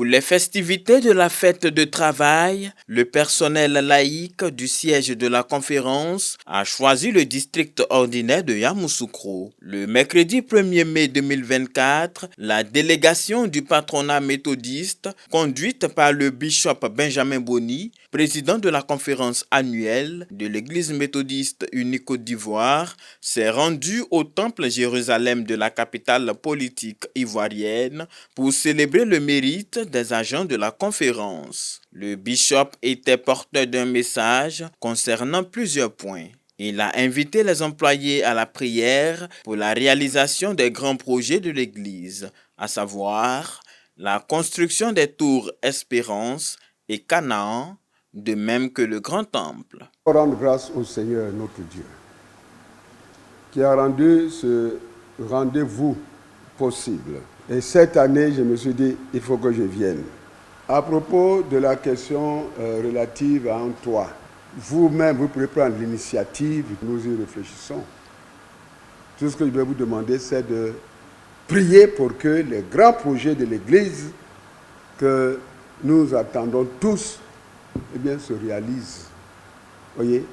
Pour les festivités de la fête de travail, le personnel laïque du siège de la conférence a choisi le district ordinaire de Yamoussoukro. Le mercredi 1er mai 2024, la délégation du patronat méthodiste, conduite par le bishop Benjamin Boni, président de la conférence annuelle de l'Église méthodiste unie Côte d'Ivoire, s'est rendue au temple Jérusalem de la capitale politique ivoirienne pour célébrer le mérite des agents de la conférence. Le bishop était porteur d'un message concernant plusieurs points. Il a invité les employés à la prière pour la réalisation des grands projets de l'Église, à savoir la construction des tours Espérance et Canaan, de même que le grand temple. Rendre grâce au Seigneur notre Dieu, qui a rendu ce rendez-vous possible. Et cette année, je me suis dit, il faut que je vienne. À propos de la question relative à un toit, vous-même, vous pouvez prendre l'initiative, nous y réfléchissons. Tout ce que je vais vous demander, c'est de prier pour que les grands projets de l'Église que nous attendons tous, eh bien, se réalisent. Voyez,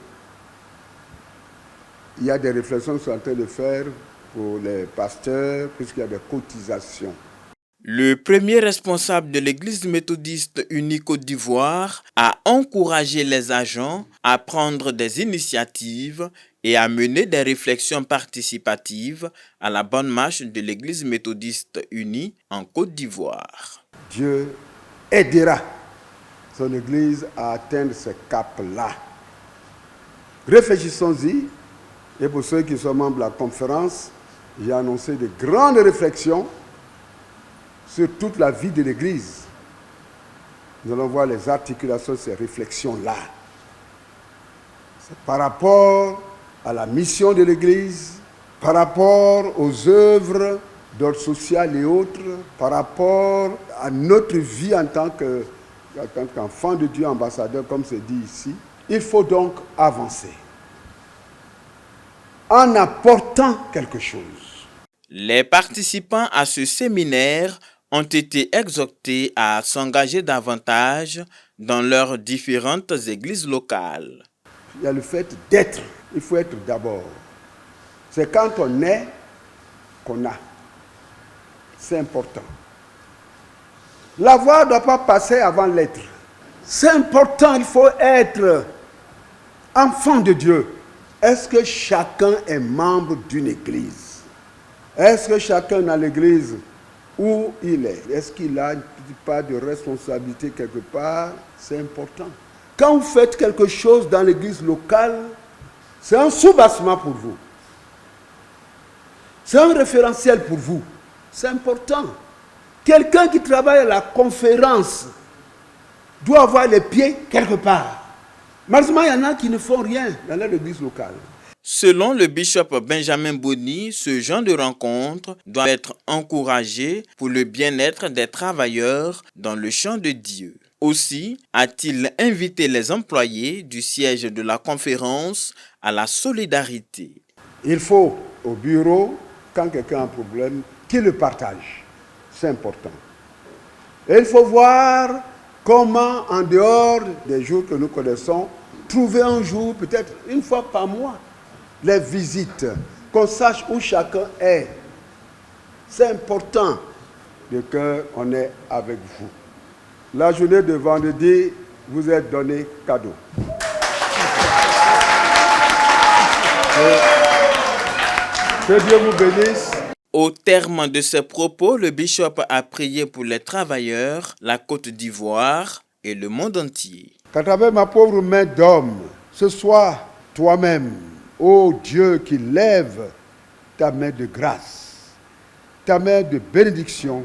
il y a des réflexions que nous sommes en train de faire pour les pasteurs, puisqu'il y a des cotisations. Le premier responsable de l'Église méthodiste unie Côte d'Ivoire a encouragé les agents à prendre des initiatives et à mener des réflexions participatives à la bonne marche de l'Église méthodiste unie en Côte d'Ivoire. Dieu aidera son Église à atteindre ce cap-là. Réfléchissons-y. Et pour ceux qui sont membres de la conférence, j'ai annoncé de grandes réflexions sur toute la vie de l'Église. Nous allons voir les articulations de ces réflexions-là. C'est par rapport à la mission de l'Église, par rapport aux œuvres d'ordre social et autres, par rapport à notre vie en tant qu'enfant de Dieu, ambassadeur, comme c'est dit ici. Il faut donc avancer en apportant quelque chose. Les participants à ce séminaire ont été exhortés à s'engager davantage dans leurs différentes églises locales. Il y a le fait d'être. Il faut être d'abord. C'est quand on est qu'on a. C'est important. L'avoir ne doit pas passer avant l'être. C'est important, il faut être enfant de Dieu. Est-ce que chacun est membre d'une église? Est-ce que chacun dans l'église où il est? Est-ce qu'il a une petite part de responsabilité quelque part? C'est important. Quand vous faites quelque chose dans l'église locale, c'est un soubassement pour vous. C'est un référentiel pour vous. C'est important. Quelqu'un qui travaille à la conférence doit avoir les pieds quelque part. Malheureusement, il y en a qui ne font rien dans l'église locale. Selon le bishop Benjamin Boni, ce genre de rencontre doit être encouragé pour le bien-être des travailleurs dans le champ de Dieu. Aussi a-t-il invité les employés du siège de la conférence à la solidarité. Il faut au bureau, quand quelqu'un a un problème, qu'il le partage. C'est important. Et il faut voir comment, en dehors des jours que nous connaissons, trouver un jour, peut-être une fois par mois, les visites, qu'on sache où chacun est. C'est important qu'on est avec vous. La journée de vendredi vous est donnée cadeau. Que Dieu vous bénisse. Au terme de ces propos, le bishop a prié pour les travailleurs, la Côte d'Ivoire et le monde entier. Qu'à travers ma pauvre main d'homme, ce soit toi-même, ô Dieu, qui lève ta main de grâce, ta main de bénédiction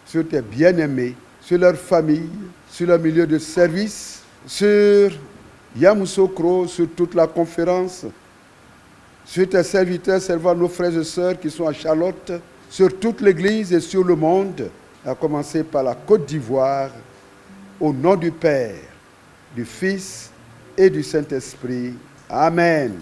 sur tes bien-aimés, sur leur famille, sur leur milieu de service, sur Yamoussoukro, sur toute la conférence, sur tes serviteurs servant nos frères et sœurs qui sont à Charlotte, sur toute l'Église et sur le monde, à commencer par la Côte d'Ivoire, au nom du Père, du Fils et du Saint-Esprit. Amen.